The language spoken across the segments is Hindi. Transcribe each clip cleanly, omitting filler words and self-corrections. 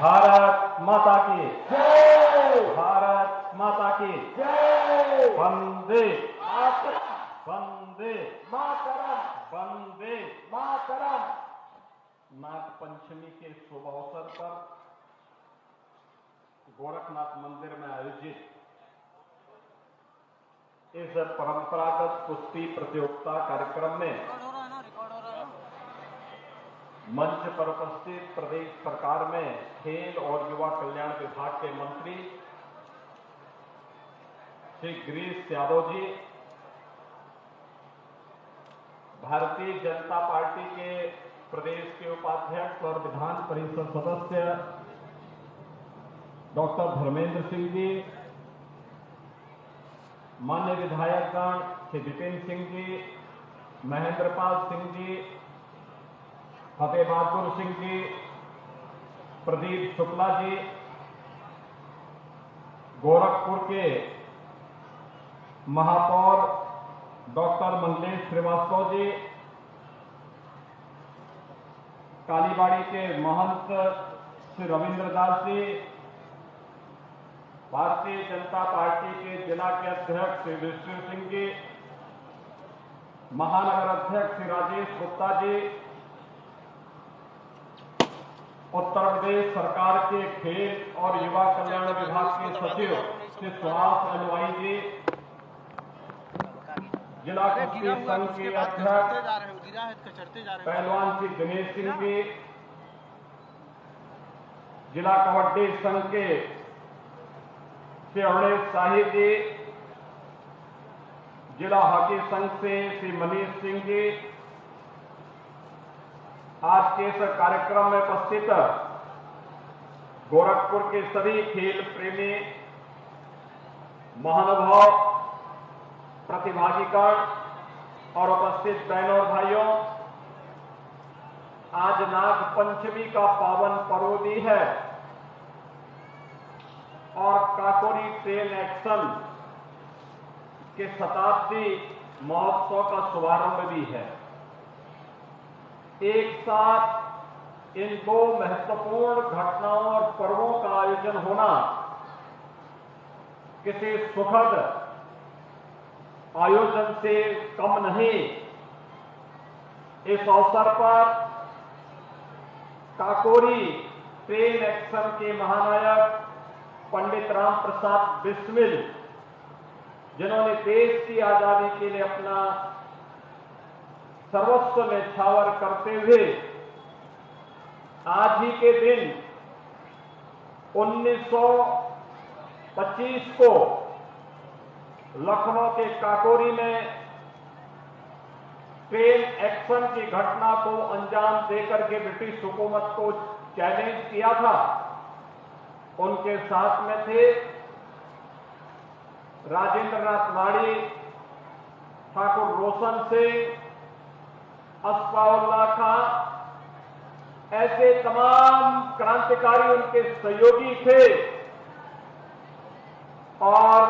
भारत माता की जय, भारत माता की जय, वंदे मातरम, वंदे मातरम, वंदे। मातरम। नाग पंचमी के शुभ अवसर पर गोरखनाथ मंदिर में आयोजित इस परंपरागत कुश्ती प्रतियोगिता कार्यक्रम में मंच पर उपस्थित प्रदेश सरकार में खेल और युवा कल्याण विभाग के मंत्री श्री गिरीश यादव जी, भारतीय जनता पार्टी के प्रदेश के उपाध्यक्ष और विधान परिषद सदस्य डॉक्टर धर्मेंद्र सिंह जी, मान्य विधायकगण श्री विपिन सिंह जी, महेंद्रपाल सिंह जी, फतेह बहादुर सिंह जी, प्रदीप शुक्ला जी, गोरखपुर के महापौर डॉक्टर मंगलेश श्रीवास्तव जी, कालीबाड़ी के महंत श्री रविंद्र दास जी, भारतीय जनता पार्टी के जिला के अध्यक्ष श्री विष्णु सिंह जी, महानगर अध्यक्ष श्री राजेश गुप्ता जी, उत्तर प्रदेश सरकार के खेल और युवा कल्याण विभाग के सचिव श्री सुहास अलवाई जी, जिला कुश्ती संघ के अध्यक्ष पहलवान श्री दिनेश सिंह जी, जिला कबड्डी संघ के श्री अवनेश शाही जी, जिला हॉकी संघ से श्री मनीष सिंह जी, आज के इस कार्यक्रम में उपस्थित गोरखपुर के सभी खेल प्रेमी महानुभाव, प्रतिभागीगण और उपस्थित बहनों और भाइयों, आज नाग पंचमी का पावन पर्व भी है और काकोरी ट्रेन एक्शन के शताब्दी महोत्सव का शुभारंभ भी है। एक साथ इन दो महत्वपूर्ण घटनाओं और पर्वों का आयोजन होना किसी सुखद आयोजन से कम नहीं। इस अवसर पर काकोरी ट्रेन एक्शन के महानायक पंडित राम प्रसाद बिस्मिल, जिन्होंने देश की आजादी के लिए अपना सर्वस्व न्यौछावर करते हुए आज ही के दिन 1925 को लखनऊ के काकोरी में ट्रेन एक्शन की घटना को अंजाम देकर के ब्रिटिश हुकूमत को चैलेंज किया था। उनके साथ में थे राजेंद्र नाथ लाड़ी, ठाकुर रोशन सिंह, असफाउल्लाह खां, ऐसे तमाम क्रांतिकारी उनके सहयोगी थे और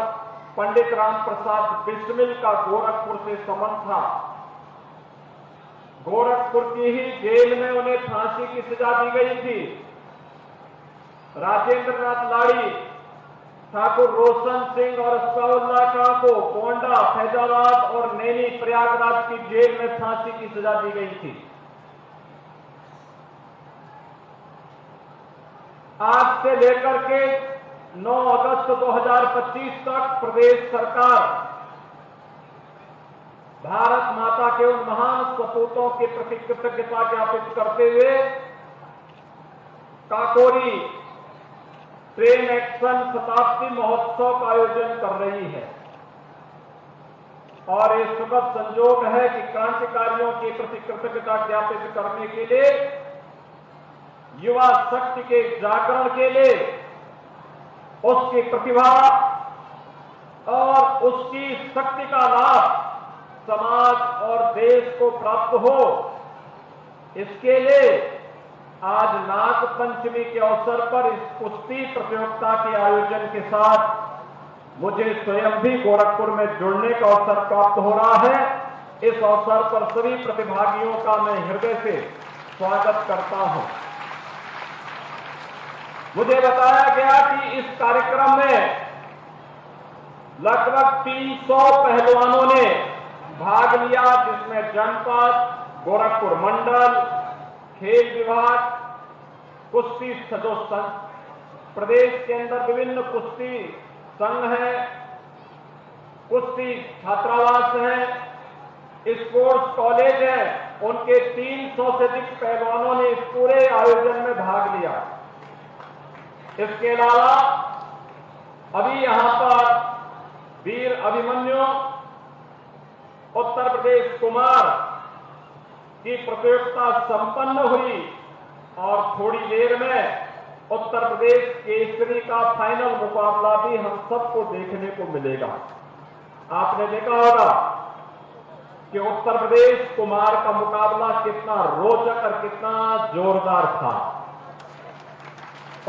पंडित राम प्रसाद बिस्मिल का गोरखपुर से संबंध था। गोरखपुर की ही जेल में उन्हें फांसी की सजा दी गई थी। राजेंद्र नाथ लाड़ी, ठाकुर रोशन सिंह और असफाउल्लाह खां को गोंडा, फैजाबाद और नैनी प्रयागराज की जेल में फांसी की सजा दी गई थी। आज से लेकर के 9 अगस्त 2025 तक प्रदेश सरकार भारत माता के उन महान सपूतों के प्रति कृतज्ञता ज्ञापित करते हुए काकोरी ट्रेन एक्शन शताब्दी महोत्सव का आयोजन कर रही है। और ये सुखद संयोग है कि क्रांतिकारियों के प्रति कृतज्ञता ज्ञापित करने के लिए, युवा शक्ति के जागरण के लिए, उसकी प्रतिभा और उसकी शक्ति का लाभ समाज और देश को प्राप्त हो, इसके लिए आज नाग पंचमी के अवसर पर इस कुश्ती प्रतियोगिता के आयोजन के साथ मुझे स्वयं भी गोरखपुर में जुड़ने का अवसर प्राप्त हो रहा है। इस अवसर पर सभी प्रतिभागियों का मैं हृदय से स्वागत करता हूं। मुझे बताया गया कि इस कार्यक्रम में लगभग 300 पहलवानों ने भाग लिया, जिसमें जनपद, गोरखपुर मंडल, खेल विभाग, कुश्ती जो प्रदेश के अंदर विभिन्न कुश्ती संघ है, कुश्ती छात्रावास है, स्पोर्ट्स कॉलेज है, उनके 300 से अधिक पहलवानों ने इस पूरे आयोजन में भाग लिया। इसके अलावा अभी यहां पर वीर अभिमन्यु उत्तर प्रदेश कुमार की प्रतियोगिता संपन्न हुई और थोड़ी देर में उत्तर प्रदेश केसरी का फाइनल मुकाबला भी हम सबको देखने को मिलेगा। आपने देखा होगा कि उत्तर प्रदेश कुमार का मुकाबला कितना रोचक और कितना जोरदार था।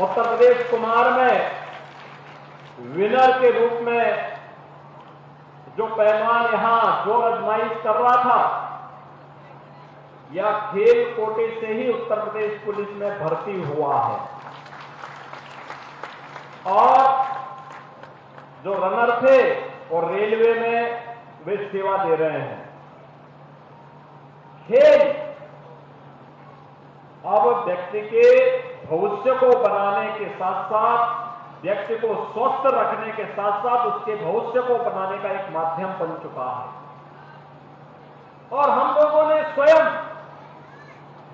उत्तर प्रदेश कुमार में विनर के रूप में जो पहलवान यहां जो आजमाइश कर रहा था, यह खेल कोटे से ही उत्तर प्रदेश पुलिस में भर्ती हुआ है और जो रनर थे और रेलवे में वे सेवा दे रहे हैं। खेल अब व्यक्ति के भविष्य को बनाने के साथ साथ, व्यक्ति को स्वस्थ रखने के साथ साथ उसके भविष्य को बनाने का एक माध्यम बन चुका है। और हम लोगों ने स्वयं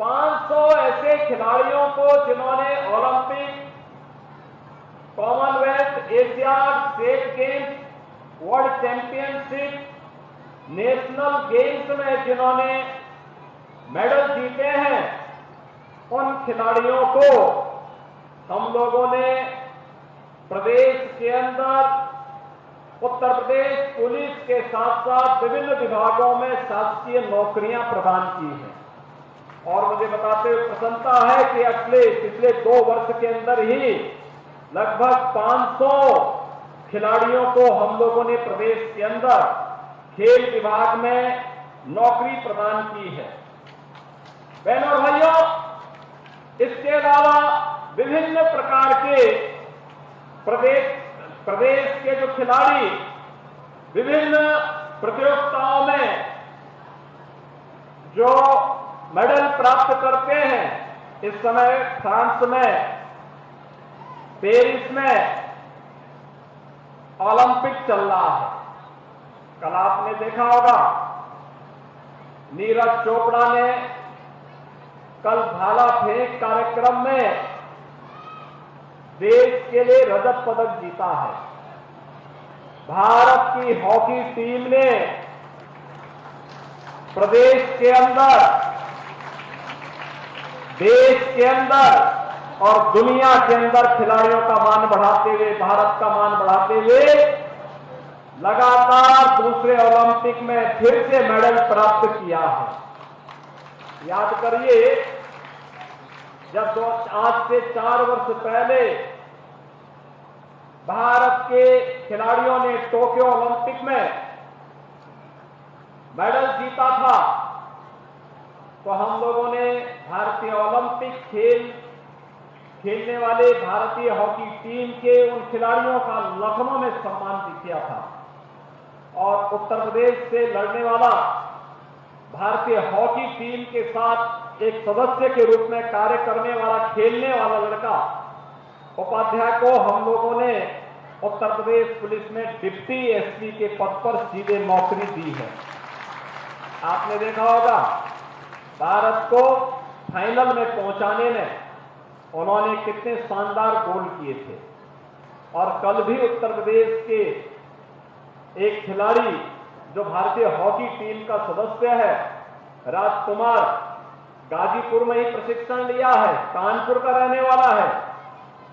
500 ऐसे खिलाड़ियों को जिन्होंने Olympic, Commonwealth, Asiad, state games, world championship, national games में जिन्होंने मेडल जीते हैं, उन खिलाड़ियों को हम लोगों ने प्रदेश के अंदर उत्तर प्रदेश पुलिस के साथ साथ विभिन्न विभागों में शासकीय नौकरियां प्रदान की हैं। और मुझे बताते हुए प्रसन्नता है कि पिछले 2 वर्ष के अंदर ही लगभग 500 खिलाड़ियों को हम लोगों ने प्रदेश के अंदर खेल विभाग में नौकरी प्रदान की है। बहनों और भाइयों, इसके अलावा विभिन्न प्रकार के प्रदेश के जो खिलाड़ी विभिन्न प्रतियोगिताओं में जो मेडल प्राप्त करते हैं, इस समय फ्रांस में, पेरिस में ओलंपिक चल रहा है। कल आपने देखा होगा नीरज चोपड़ा ने कल भाला फेंक कार्यक्रम में देश के लिए रजत पदक जीता है। भारत की हॉकी टीम ने प्रदेश के अंदर, देश के अंदर और दुनिया के अंदर खिलाड़ियों का मान बढ़ाते हुए, भारत का मान बढ़ाते हुए लगातार दूसरे ओलंपिक में फिर से मेडल प्राप्त किया है। याद करिए, जब आज से 4 वर्ष पहले भारत के खिलाड़ियों ने टोक्यो ओलंपिक में मेडल जीता था, तो हम लोगों ने भारतीय ओलंपिक खेलने वाले भारतीय हॉकी टीम के उन खिलाड़ियों का लखनऊ में सम्मान भी किया था। और उत्तर प्रदेश से लड़ने वाला भारतीय हॉकी टीम के साथ एक सदस्य के रूप में कार्य करने वाला, खेलने वाला लड़का उपाध्याय को हम लोगों ने उत्तर प्रदेश पुलिस में डिप्टी एसपी के पद पर सीधे नौकरी दी है। आपने देखा होगा भारत को फाइनल में पहुंचाने में उन्होंने कितने शानदार गोल किए थे। और कल भी उत्तर प्रदेश के एक खिलाड़ी जो भारतीय हॉकी टीम का सदस्य है, राजकुमार, गाजीपुर में ही प्रशिक्षण लिया है, कानपुर का रहने वाला है,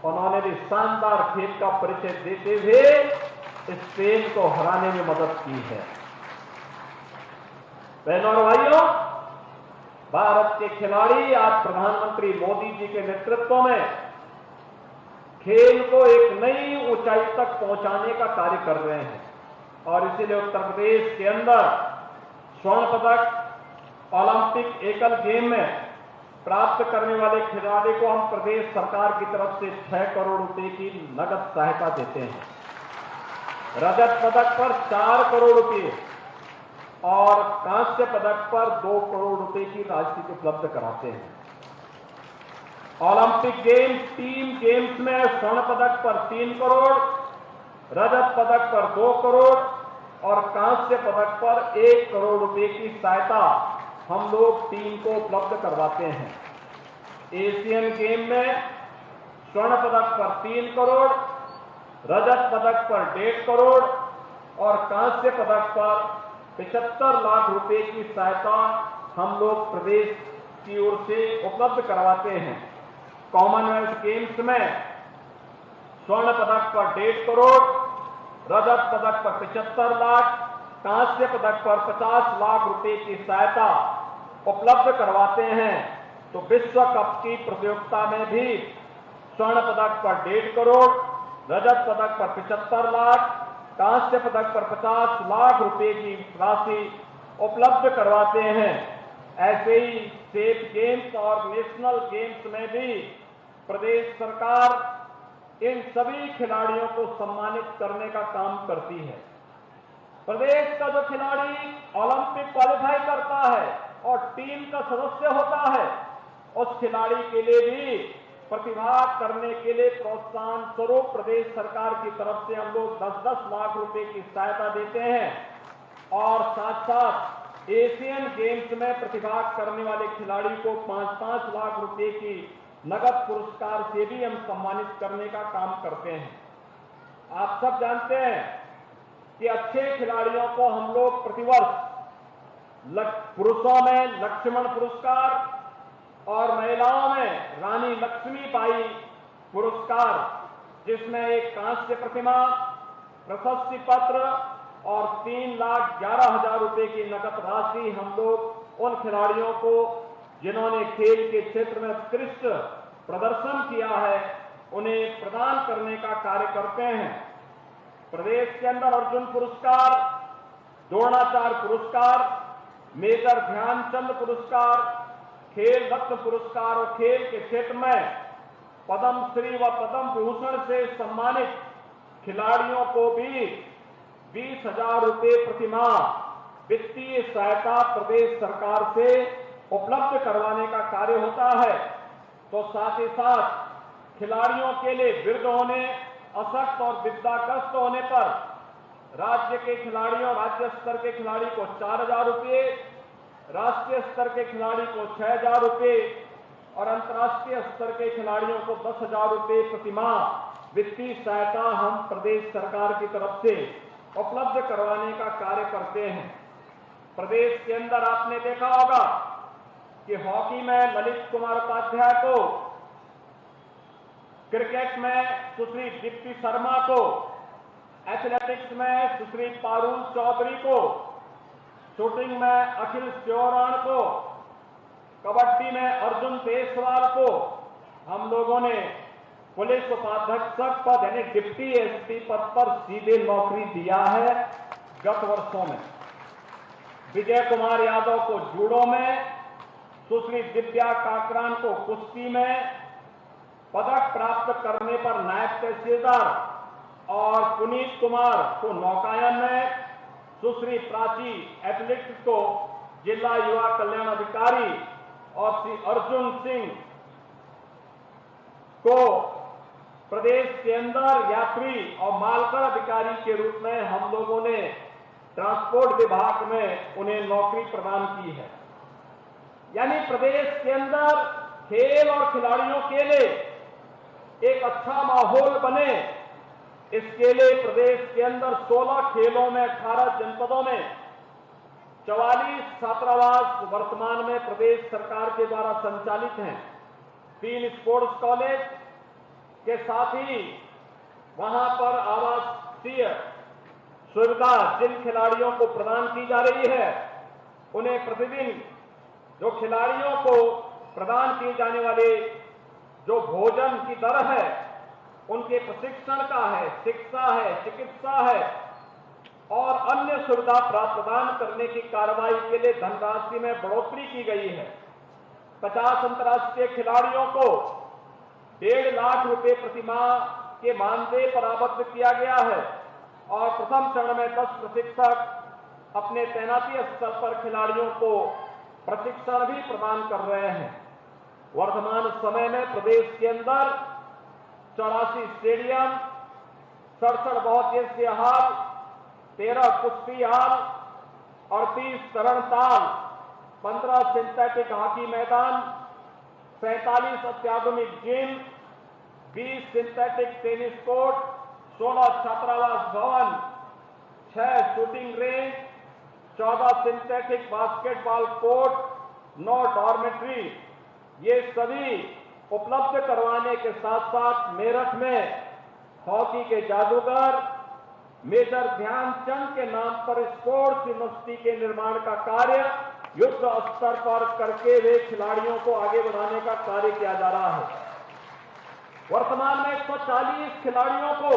उन्होंने भी शानदार खेल का परिचय देते हुए स्पेन को हराने में मदद की है। बहनों और भाइयों, भारत के खिलाड़ी आज प्रधानमंत्री मोदी जी के नेतृत्व में खेल को एक नई ऊंचाई तक पहुंचाने का कार्य कर रहे हैं। और इसीलिए उत्तर प्रदेश के अंदर स्वर्ण पदक ओलंपिक एकल गेम में प्राप्त करने वाले खिलाड़ी को हम प्रदेश सरकार की तरफ से 6 करोड़ रुपए की नगद सहायता देते हैं। रजत पदक पर 4 करोड़ रुपए और कांस्य पदक पर 2 करोड़ रुपए की राशि उपलब्ध कराते हैं। ओलंपिक गेम्स टीम गेम्स में स्वर्ण पदक पर 3 करोड़, रजत पदक पर 2 करोड़ और कांस्य पदक पर 1 करोड़ रुपए की सहायता हम लोग टीम को उपलब्ध करवाते हैं। एशियन गेम में स्वर्ण पदक पर 3 करोड़, रजत पदक पर 1.5 करोड़ और कांस्य पदक पर 75 लाख रुपए की सहायता हम लोग प्रदेश की ओर से उपलब्ध करवाते हैं। कॉमनवेल्थ गेम्स में स्वर्ण पदक पर 1.5 करोड़, रजत पदक पर 75 लाख, कांस्य पदक पर 50 लाख रुपए की सहायता उपलब्ध करवाते हैं। तो विश्व कप की प्रतियोगिता में भी स्वर्ण पदक पर 1.5 करोड़, रजत पदक पर 75 लाख, कांस्य पदक पर 50 लाख रुपए की राशि उपलब्ध करवाते हैं। ऐसे ही स्टेट गेम्स और नेशनल गेम्स में भी प्रदेश सरकार इन सभी खिलाड़ियों को सम्मानित करने का काम करती है। प्रदेश का जो खिलाड़ी ओलंपिक क्वालिफाई करता है और टीम का सदस्य होता है, उस खिलाड़ी के लिए भी प्रतिभाग करने के लिए प्रोत्साहन स्वरूप प्रदेश सरकार की तरफ से हम लोग 10-10 लाख रुपए की सहायता देते हैं और साथ साथ एशियन गेम्स में प्रतिभाग करने वाले खिलाड़ी को 5-5 लाख रुपए की नगद पुरस्कार से भी हम सम्मानित करने का काम करते हैं। आप सब जानते हैं कि अच्छे खिलाड़ियों को हम लोग प्रतिवर्ष पुरुषों में लक्ष्मण पुरस्कार और महिलाओं में रानी लक्ष्मीबाई पुरस्कार, जिसमें एक कांस्य प्रतिमा, प्रशस्ति पत्र और 3,11,000 रुपए की नकद राशि हम लोग उन खिलाड़ियों को जिन्होंने खेल के क्षेत्र में उत्कृष्ट प्रदर्शन किया है उन्हें प्रदान करने का कार्य करते हैं। प्रदेश के अंदर अर्जुन पुरस्कार, द्रोणाचार्य पुरस्कार, मेजर ध्यानचंद पुरस्कार, खेल रत्न पुरस्कार और खेल के क्षेत्र में पद्म श्री व पद्म भूषण से सम्मानित खिलाड़ियों को भी 20,000 रुपए प्रतिमाह वित्तीय सहायता प्रदेश सरकार से उपलब्ध करवाने का कार्य होता है। तो साथ ही साथ खिलाड़ियों के लिए वृद्ध होने, अशक्त और विद्याग्रस्त होने पर राज्य के खिलाड़ियों, राज्य स्तर के खिलाड़ी को 4,000 रुपए, राष्ट्रीय स्तर के खिलाड़ी को 6,000 रुपए और अंतर्राष्ट्रीय स्तर के खिलाड़ियों को 10,000 रुपए प्रतिमाह वित्तीय सहायता हम प्रदेश सरकार की तरफ से उपलब्ध करवाने का कार्य करते हैं। प्रदेश के अंदर आपने देखा होगा कि हॉकी में ललित कुमार उपाध्याय को, क्रिकेट में सुश्री दीप्ति शर्मा को, एथलेटिक्स में सुश्री पारुल चौधरी को, शूटिंग में अखिल स्योराण को, कबड्डी में अर्जुन देसवाल को हम लोगों ने पुलिस उपाधीक्षक पद यानी डिप्टी एसपी पद पर सीधे नौकरी दिया है। गत वर्षों में विजय कुमार यादव को जूडो में, सुश्री दिव्या काकरान को कुश्ती में पदक प्राप्त करने पर नायब तहसीलदार और पुनीत कुमार को नौकायन में, सुश्री प्राची एथलेटिक्स को जिला युवा कल्याण अधिकारी और श्री अर्जुन सिंह को प्रदेश के अंदर यात्री और मालकर अधिकारी के रूप में हम लोगों ने ट्रांसपोर्ट विभाग में उन्हें नौकरी प्रदान की है। यानी प्रदेश के अंदर खेल और खिलाड़ियों के लिए एक अच्छा माहौल बने, इसके लिए प्रदेश के अंदर 16 खेलों में 18 जनपदों में 44 छात्रावास वर्तमान में प्रदेश सरकार के द्वारा संचालित हैं। 3 स्पोर्ट्स कॉलेज के साथ ही वहां पर आवासीय सुविधा जिन खिलाड़ियों को प्रदान की जा रही है, उन्हें प्रतिदिन जो खिलाड़ियों को प्रदान किए जाने वाले जो भोजन की दर है, उनके प्रशिक्षण का है, शिक्षा है, चिकित्सा है और अन्य सुविधा प्रदान करने की कार्रवाई के लिए धनराशि में बढ़ोतरी की गई है। 50 अंतर्राष्ट्रीय खिलाड़ियों को 1.5 लाख रुपए प्रतिमाह के मानदेय पर आबद्ध किया गया है और प्रथम चरण में 10 प्रशिक्षक अपने तैनाती स्तर पर खिलाड़ियों को प्रशिक्षण भी प्रदान कर रहे हैं। वर्तमान समय में प्रदेश के अंदर 84 स्टेडियम, 67 बहुउद्देशीय हॉल, 13 कुश्ती हॉल, 38 तरणताल, 15 सिंथेटिक हॉकी मैदान, 47 अत्याधुनिक जिम, 20 सिंथेटिक टेनिस कोर्ट, 16 छात्रावास भवन, 6 shooting range, 14 synthetic basketball court, 9 dormitory, ये सभी उपलब्ध करवाने के साथ साथ मेरठ में हॉकी के जादूगर मेजर ध्यानचंद के नाम पर स्पोर्ट्स यूनिवर्सिटी के निर्माण का कार्य युद्ध स्तर पर करके वे खिलाड़ियों को आगे बढ़ाने का कार्य किया जा रहा है। वर्तमान में 140 खिलाड़ियों को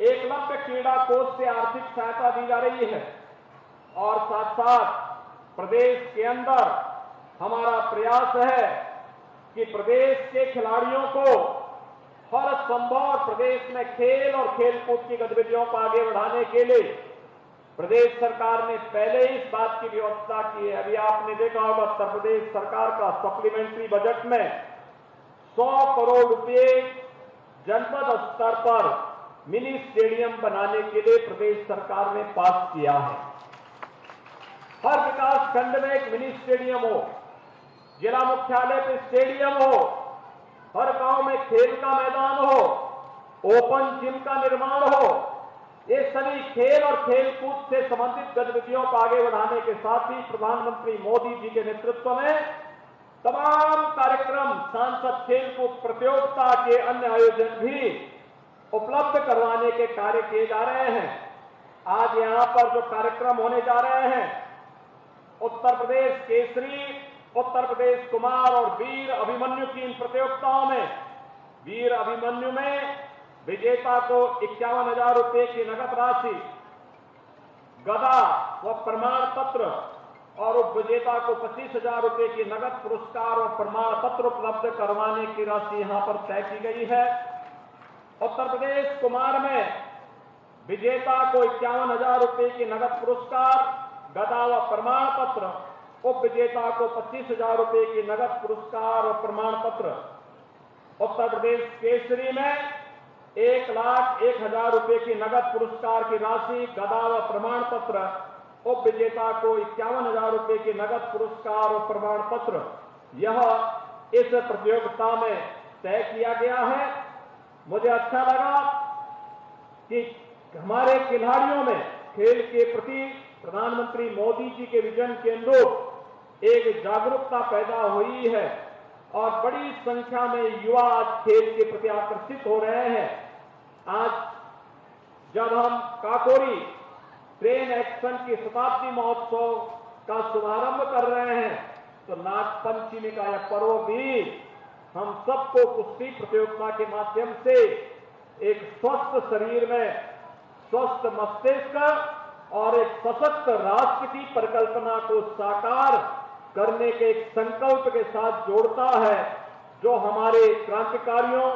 एकलव्य क्रीड़ा कोष से आर्थिक सहायता दी जा रही है और साथ साथ प्रदेश के अंदर हमारा प्रयास है कि प्रदेश के खिलाड़ियों को हर संभव प्रदेश में खेल और खेलकूद की गतिविधियों को आगे बढ़ाने के लिए प्रदेश सरकार ने पहले ही इस बात की व्यवस्था की है। अभी आपने देखा होगा उत्तर प्रदेश सरकार का सप्लीमेंट्री बजट में 100 करोड़ रुपए जनपद स्तर पर मिनी स्टेडियम बनाने के लिए प्रदेश सरकार ने पास किया है। हर विकास खंड में एक मिनी स्टेडियम हो, जिला मुख्यालय पे स्टेडियम हो, हर गांव में खेल का मैदान हो, ओपन जिम का निर्माण हो। ये सभी खेल और खेलकूद से संबंधित गतिविधियों को आगे बढ़ाने के साथ ही प्रधानमंत्री मोदी जी के नेतृत्व में तमाम कार्यक्रम, सांसद खेलकूद प्रतियोगिता के अन्य आयोजन भी उपलब्ध करवाने के कार्य किए जा रहे हैं। आज यहां पर जो कार्यक्रम होने जा रहे हैं, उत्तर प्रदेश केसरी, उत्तर प्रदेश कुमार और वीर अभिमन्यु की इन प्रतियोगिताओं में वीर अभिमन्यु में विजेता को 51,000 रुपए की नगद राशि, गदा व प्रमाण पत्र और उप विजेता को 25,000 रुपए की नगद पुरस्कार और प्रमाण पत्र उपलब्ध करवाने की राशि यहां पर तय की गई है। उत्तर प्रदेश कुमार में विजेता को 51,000 रुपए की नगद पुरस्कार, गदा व प्रमाण पत्र, उप विजेता को 25,000 रुपए की नगद पुरस्कार और प्रमाण पत्र। उत्तर प्रदेश केसरी में 1,01,000 रुपए की नगद पुरस्कार की राशि, गदा व प्रमाण पत्र, उप विजेता को 51,000 रुपए की नगद पुरस्कार और प्रमाण पत्र, यह इस प्रतियोगिता में तय किया गया है। मुझे अच्छा लगा कि हमारे खिलाड़ियों में खेल के प्रति प्रधानमंत्री मोदी जी के विजन के अनुरूप एक जागरूकता पैदा हुई है और बड़ी संख्या में युवा आज खेल के प्रति आकर्षित हो रहे हैं। आज जब हम काकोरी ट्रेन एक्शन की शताब्दी महोत्सव का शुभारंभ कर रहे हैं तो नागपंचमी का यह पर्व भी हम सबको कुश्ती प्रतियोगिता के माध्यम से एक स्वस्थ शरीर में स्वस्थ मस्तिष्क और एक सशक्त राष्ट्र की परिकल्पना को साकार करने के एक संकल्प के साथ जोड़ता है, जो हमारे क्रांतिकारियों,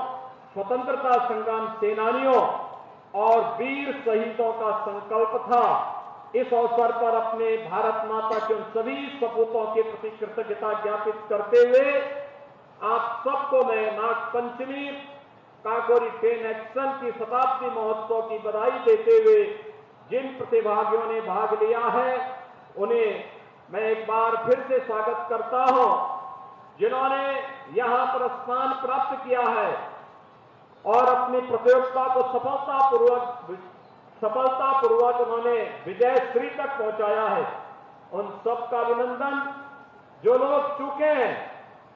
स्वतंत्रता संग्राम सेनानियों और वीर शहीदों का संकल्प था। इस अवसर पर अपने भारत माता के उन सभी सपूतों के प्रति कृतज्ञता ज्ञापित करते हुए आप सबको मैं नागपंचमी काकोरी ट्रेन एक्शन की शताब्दी महोत्सव की बधाई देते हुए जिन प्रतिभागियों ने भाग लिया है उन्हें मैं एक बार फिर से स्वागत करता हूं। जिन्होंने यहां पर स्थान प्राप्त किया है और अपनी प्रतियोगिता को सफलतापूर्वक उन्होंने विजय श्री तक पहुंचाया है, उन सबका अभिनंदन। जो लोग चूके हैं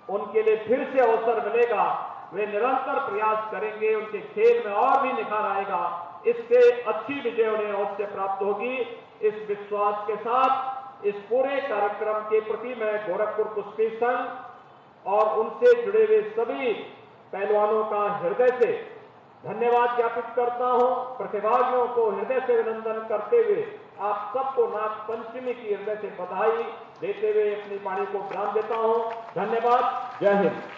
उनके लिए फिर से अवसर मिलेगा, वे निरंतर प्रयास करेंगे, उनके खेल में और भी निखार आएगा, इससे अच्छी विजय उन्हें अवश्य प्राप्त होगी। इस विश्वास के साथ इस पूरे कार्यक्रम के प्रति मैं गोरखपुर कुश्ती संघ और उनसे जुड़े हुए सभी पहलवानों का हृदय से धन्यवाद ज्ञापित करता हूं। प्रतिभागियों को हृदय से अभिनंदन करते हुए आप सबको नागपंचमी की हृदय से बधाई देते हुए अपनी वाणी को विराम देता हूं। धन्यवाद। जय हिंद।